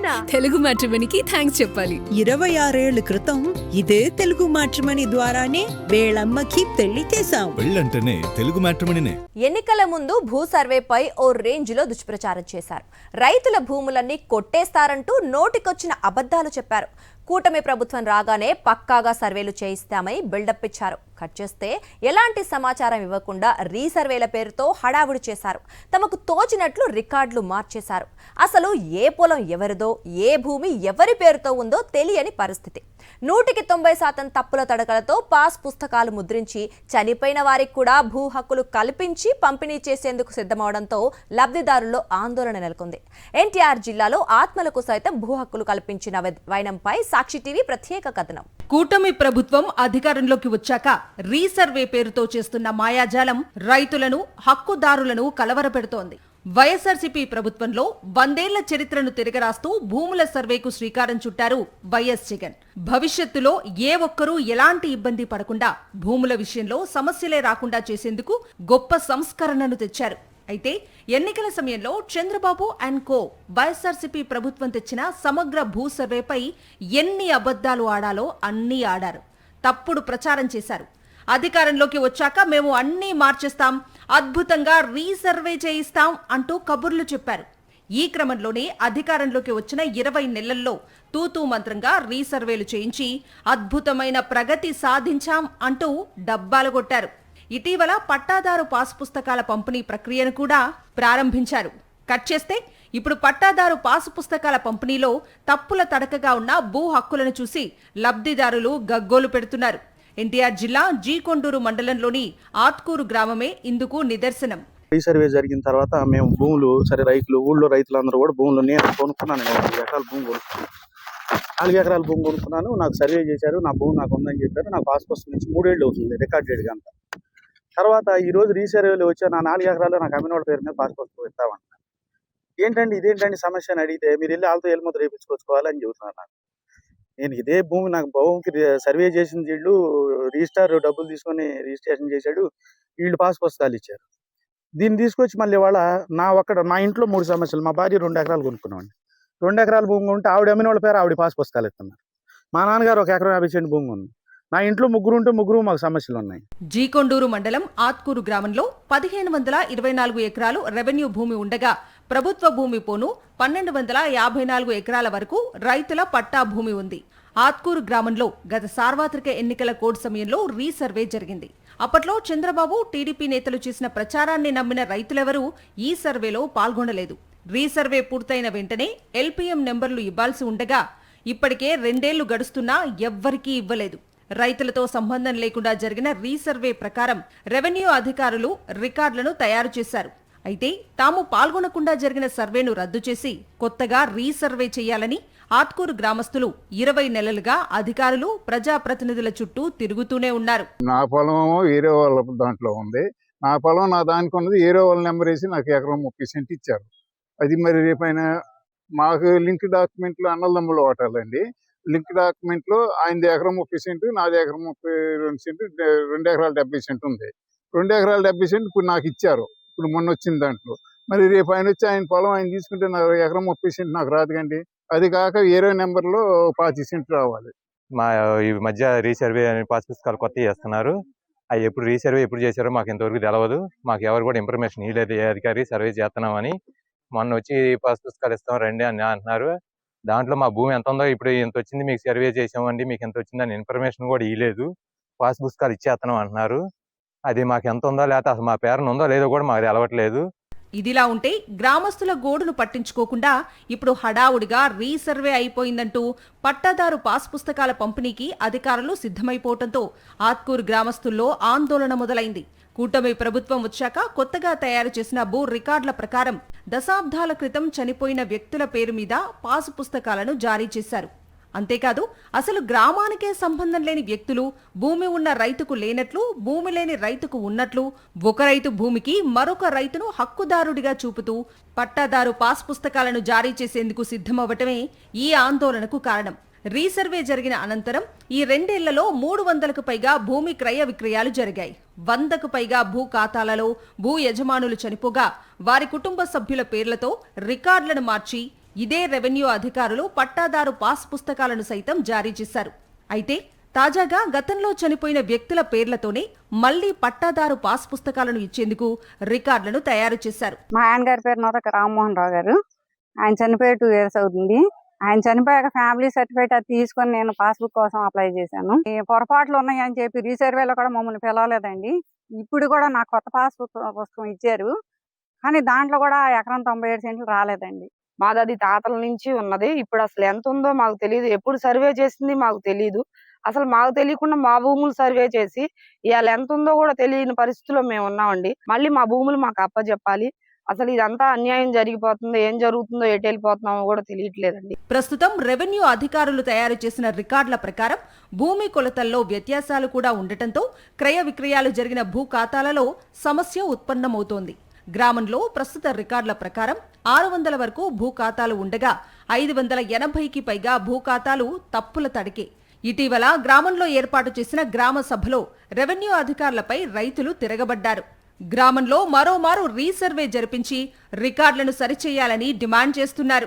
అవునా? తెలుగు మ్యాట్రిమోనీకి థ్యాంక్స్ చెప్పాలి. 26 ఏళ్ల క్రితం ఇదే తెలుగు మ్యాట్రిమోనీ ద్వారానే వేళమ్మకి పెళ్లి చేశాం. పెళ్ళంటేనే తెలుగు మ్యాట్రిమోనీనే. ఎన్నికల ముందు భూ సర్వేపై ఓ రేంజ్ లో దుష్ప్రచారం చేశారు. రైతుల భూములన్నీ కొట్టేస్తారంటూ నోటికొచ్చిన అబద్ధాలు చెప్పారు. కూటమి ప్రభుత్వం రాగానే పక్కాగా సర్వేలు చేయిస్తామని బిల్డప్ ఇచ్చారు. కట్ చేస్తే ఎలాంటి సమాచారం ఇవ్వకుండా రీసర్వేల పేరుతో హడావుడి చేశారు. తమకు తోచినట్లు రికార్డులు మార్చేశారు. అసలు ఏ పొలం ఎవరిదో, ఏ భూమి ఎవరి పేరుతో ఉందో తెలియని పరిస్థితి. 100% తప్పుల తడకలతో పాస్ పుస్తకాలు ముద్రించి చనిపోయిన వారికి కూడా భూ హక్కులు కల్పించి పంపిణీ చేసేందుకు సిద్ధమవడంతో లబ్ధిదారుల్లో ఆందోళన నెలకొంది. ఎన్టీఆర్ జిల్లాలో ఆత్మలకు సైతం భూ హక్కులు కల్పించిన వైనంపై సాక్షి టీవీ ప్రత్యేక కథనం. కూటమి ప్రభుత్వం అధికారంలోకి వచ్చాక రీసర్వే పేరుతో చేస్తున్న మాయాజాలం రైతులను, హక్కుదారులను కలవరపెడుతోంది. వైఎస్ఆర్సీపీ ప్రభుత్వంలో 100 ఏళ్ల చరిత్రను తిరగరాస్తూ భూముల సర్వేకు శ్రీకారం చుట్టారు వైఎస్ జగన్. భవిష్యత్తులో ఏ ఒక్కరూ ఎలాంటి ఇబ్బంది పడకుండా భూముల విషయంలో సమస్యలే రాకుండా చేసేందుకు గొప్ప సంస్కరణను తెచ్చారు. అయితే ఎన్నికల సమయంలో చంద్రబాబు అండ్ కో వైఎస్ఆర్సీపీ ప్రభుత్వం తెచ్చిన సమగ్ర భూ సర్వేపై ఎన్ని అబద్ధాలు ఆడాలో అన్నీ ఆడారు. తప్పుడు ప్రచారం చేశారు. అధికారంలోకి వచ్చాక మేము అన్నీ మార్చేస్తాం, అద్భుతంగా రీసర్వే చేయిస్తాం అంటూ కబుర్లు చెప్పారు. ఈ క్రమంలోనే అధికారంలోకి వచ్చిన 20 నెలల్లో తూతూ మంత్రంగా రీసర్వేలు చేయించి అద్భుతమైన ప్రగతి సాధించాం అంటూ డబ్బాలు కొట్టారు. ఇటీవల పట్టాదారు పాస్ పుస్తకాల పంపిణీ ప్రక్రియను కూడా ప్రారంభించారు. కట్ చేస్తే ఇప్పుడు పట్టాదారు పాసు పుస్తకాల పంపిణీలో తప్పుల తడకగా ఉన్న భూ హక్కులను చూసి లబ్ధిదారులు గగ్గోలు పెడుతున్నారు. ఎన్టీఆర్ జిల్లా జీకొండూరు మండలంలోని ఆత్కూరు గ్రామమే ఇందుకు నిదర్శనం. రీసర్వే జరిగిన తర్వాత మేము భూములు రైతులు ఊళ్ళో రైతులందరూ కూడా భూములు నేను కొనుక్కున్నాను. 4 ఎకరాల భూమి కొనుక్కున్నాను. 4 ఎకరాల భూమి కొనుక్కున్నాను. నాకు సర్వే చేశారు. నా భూమి నాకు ఉందని చెప్పారు. నాకు పాస్ పుస్తకం నుంచి 3 ఏళ్ళు అవుతుంది రికార్డెడ్గా అంతా. తర్వాత ఈ రోజు రీసర్వేలు వచ్చా నా 4 ఎకరాల్లో నాకు అమ్మినోళ్ళ పేరు మీద పాస్ పుస్తకం ఇస్తామంట. ఏంటండి ఇదేంటండి సమస్య అని అడిగితే మీరు వెళ్ళి వాళ్ళతో ఎల్ముద్ర వేయించుకోవాలని చెబుతున్నారు. నాకు నేను ఇదే భూమి నాకు భూమికి సర్వే చేసిన వీళ్ళు రిజిస్టార్ డబ్బులు తీసుకొని రిజిస్ట్రేషన్ చేశాడు. వీళ్ళు పాస్ పుస్తకాలు ఇచ్చారు. దీన్ని తీసుకొచ్చి మళ్ళీ వాళ్ళ మా ఇంట్లో 3 సమస్యలు. మా భార్య 2 ఎకరాలు కొనుక్కున్నామండి. 2 ఎకరాల భూమి ఉంటే ఆవిడ అమ్మిన వాళ్ళ పేరు ఆవిడ పాస్ పుస్తకాలు ఇస్తున్నారు. మా నాన్నగారు 1 ఎకరం 50 సెంట్ భూమి ఉంది. నా ఇంట్లో ముగ్గురు మాకు సమస్యలు ఉన్నాయి. జీకొండూరు మండలం ఆత్కూరు గ్రామంలో 1524 ఎకరాలు రెవెన్యూ భూమి ఉండగా ప్రభుత్వ భూమి పోను 1254 ఎకరాల వరకు రైతుల పట్టా భూమి ఉంది. ఆత్కూరు గ్రామంలో గత సార్వత్రిక ఎన్నికల కోడ్ సమయంలో రీసర్వే జరిగింది. అప్పట్లో చంద్రబాబు, టీడీపీ నేతలు చేసిన ప్రచారాన్ని నమ్మిన రైతులెవరూ ఈ సర్వేలో పాల్గొనలేదు. రీసర్వే పూర్తయిన వెంటనే ఎల్పీఎం నెంబర్లు ఇవ్వాల్సి ఉండగా ఇప్పటికే 2 ఏళ్లు గడుస్తున్నా ఎవ్వరికీ ఇవ్వలేదు. రైతులతో సంబంధం లేకుండా జరిగిన రీసర్వే ప్రకారం రెవెన్యూ అధికారులు రికార్డులను తయారు చేశారు. అయితే తాము పాల్గొనకుండా జరిగిన సర్వేను రద్దు చేసి కొత్తగా రీసర్వే చేయాలని ఆత్కూరు గ్రామస్తులు 20 నెలలుగా అధికారులు, ప్రజాప్రతినిధుల చుట్టూ తిరుగుతూనే ఉన్నారు. నా పొలం వేరే వాళ్ళ దాంట్లో ఉంది. నా పొలం నా దానికి ఉన్నది వేరే వాళ్ళ నెంబర్ వేసి నాకు ఎకరం 30 సెంట్ ఇచ్చారు. అది మరి రేపైన మాకు లింక్ డాక్యుమెంట్లు అన్నదమ్ములు ఓటాలండి. లింక్ డాక్యుమెంట్లో ఆయనది ఎకరం 30 సెంటు, నాది ఎకరం 32 సెంటు, 2 ఎకరాల 70 సెంటు ఉంది. 2 ఎకరాల 70 సెంటు ఇప్పుడు నాకు ఇచ్చారు. ఇప్పుడు మొన్న వచ్చిన దాంట్లో మరి రేపు ఆయన వచ్చి ఆయన పొలం ఆయన తీసుకుంటే నాకు ఎకరం 30 సెంటు నాకు రాదు కండి. అది కాక వేరే నెంబర్లో 25 సెంటు రావాలి. ఈ మధ్య రీసర్వే అనే పాస్ పుస్తకాలు కొత్త చేస్తున్నారు. అవి ఎప్పుడు రీసర్వే ఎప్పుడు చేశారో మాకు ఇంతవరకు తెలియదు. మాకు ఎవరు కూడా ఇన్ఫర్మేషన్ ఇవ్వలేదు. ఏ అధికారి సర్వే చేస్తున్నామని మొన్న వచ్చి పాస్ పుస్తకాలు ఇస్తాం రండి అని అంటున్నారు. దాంట్లో మా భూమి ఎంత ఉందో ఇప్పుడు ఎంత వచ్చింది మీకు సర్వే చేసామండి మీకు ఎంత వచ్చిందని ఇన్ఫర్మేషన్ కూడా ఇవ్వలేదు. పాస్ పుస్తకాలు ఇచ్చేస్తున్నాం అంటున్నారు. అది మాకు ఎంత ఉందో లేకపోతే అసలు మా పేరును ఉందో లేదో కూడా మాకు తెలవట్లేదు. ఇదిలా ఉంటే గ్రామస్తుల గోడును పట్టించుకోకుండా ఇప్పుడు హడావుడిగా రీసర్వే అయిపోయిందంటూ పట్టాదారు పాస్ పుస్తకాల పంపిణీకి అధికారులు సిద్ధమైపోవడంతో ఆత్కూరు గ్రామస్తుల్లో ఆందోళన మొదలైంది. కూటమి ప్రభుత్వం వచ్చాక కొత్తగా తయారు చేసిన భూ రికార్డుల ప్రకారం దశాబ్దాల క్రితం చనిపోయిన వ్యక్తుల పేరు మీద పాసు పుస్తకాలను జారీ చేశారు. అంతేకాదు అసలు గ్రామానికే సంబంధం లేని వ్యక్తులు, భూమి ఉన్న రైతుకు లేనట్లు, భూమి లేని రైతుకు ఉన్నట్లు, ఒక రైతు భూమికి మరొక రైతును హక్కుదారుడిగా చూపుతూ పట్టాదారు పాస్ పుస్తకాలను జారీ చేసేందుకు సిద్ధమవ్వటమే ఈ ఆందోళనకు కారణం. రీసర్వే జరిగిన అనంతరం ఈ 2 ఏళ్లలో 300కు పైగా భూమి క్రయ విక్రయాలు జరిగాయి. 100కు పైగా భూ ఖాతాలలో భూ యజమానులు చనిపోగా వారి కుటుంబ సభ్యుల పేర్లతో రికార్డులను మార్చి ఇదే రెవెన్యూ అధికారులు పట్టాదారు పాస్ పుస్తకాలను సైతం జారీ చేశారు. అయితే తాజాగా గతంలో చనిపోయిన వ్యక్తుల పేర్లతోనే మళ్లీ పట్టాదారు పాస్ పుస్తకాలను ఇచ్చేందుకు రికార్డులను తయారు చేశారు. మా ఆయన గారి పేరు నోదక రామ్మోహన్ రావు గారు. ఆయన చనిపోయి 2 years అవుతుంది. ఆయన చనిపోయాక ఫ్యామిలీ సర్టిఫికేట్ అది తీసుకొని నేను పాస్బుక్ కోసం అప్లై చేశాను. ఈ పొరపాట్లు ఉన్నాయని చెప్పి రీసర్వేలో కూడా మమ్మల్ని పిలవలేదండి. ఇప్పుడు కూడా నాకు కొత్త పుస్తకం ఇచ్చారు, కానీ దాంట్లో కూడా ఎకరం 97 సెంట్లు రాలేదండి. మాది అది తాతల నుంచి ఉన్నది. ఇప్పుడు అసలు ఎంత ఉందో మాకు తెలియదు. ఎప్పుడు సర్వే చేసింది మాకు తెలియదు. అసలు మాకు తెలియకుండా మా భూములు సర్వే చేసి ఇవాళ ఎంత ఉందో కూడా తెలియని పరిస్థితిలో మేము ఉన్నామండి. మళ్ళీ మా భూములు మాకు అప్పచెప్పాలి. అసలు ఇదంతా అన్యాయం జరిగిపోతుందో, ఏం జరుగుతుందో, ఎటు వెళ్ళిపోతున్నామో కూడా తెలియట్లేదండి. ప్రస్తుతం రెవెన్యూ అధికారులు తయారు చేసిన రికార్డుల ప్రకారం భూమి కొలతల్లో వ్యత్యాసాలు కూడా ఉండటంతో క్రయ విక్రయాలు జరిగిన భూ ఖాతాలలో సమస్య ఉత్పన్నమవుతోంది. గ్రామంలో ప్రస్తుత రికార్డుల ప్రకారం 600 వరకు భూ ఖాతాలు ఉండగా 580కి పైగా భూ ఖాతాలు తప్పుల తడికే. ఇటీవల గ్రామంలో ఏర్పాటు చేసిన గ్రామ సభలో రెవెన్యూ అధికారులపై రైతులు తిరగబడ్డారు. గ్రామంలో మరోమారు రీసర్వే జరిపించి రికార్డులను సరిచేయాలని డిమాండ్ చేస్తున్నారు.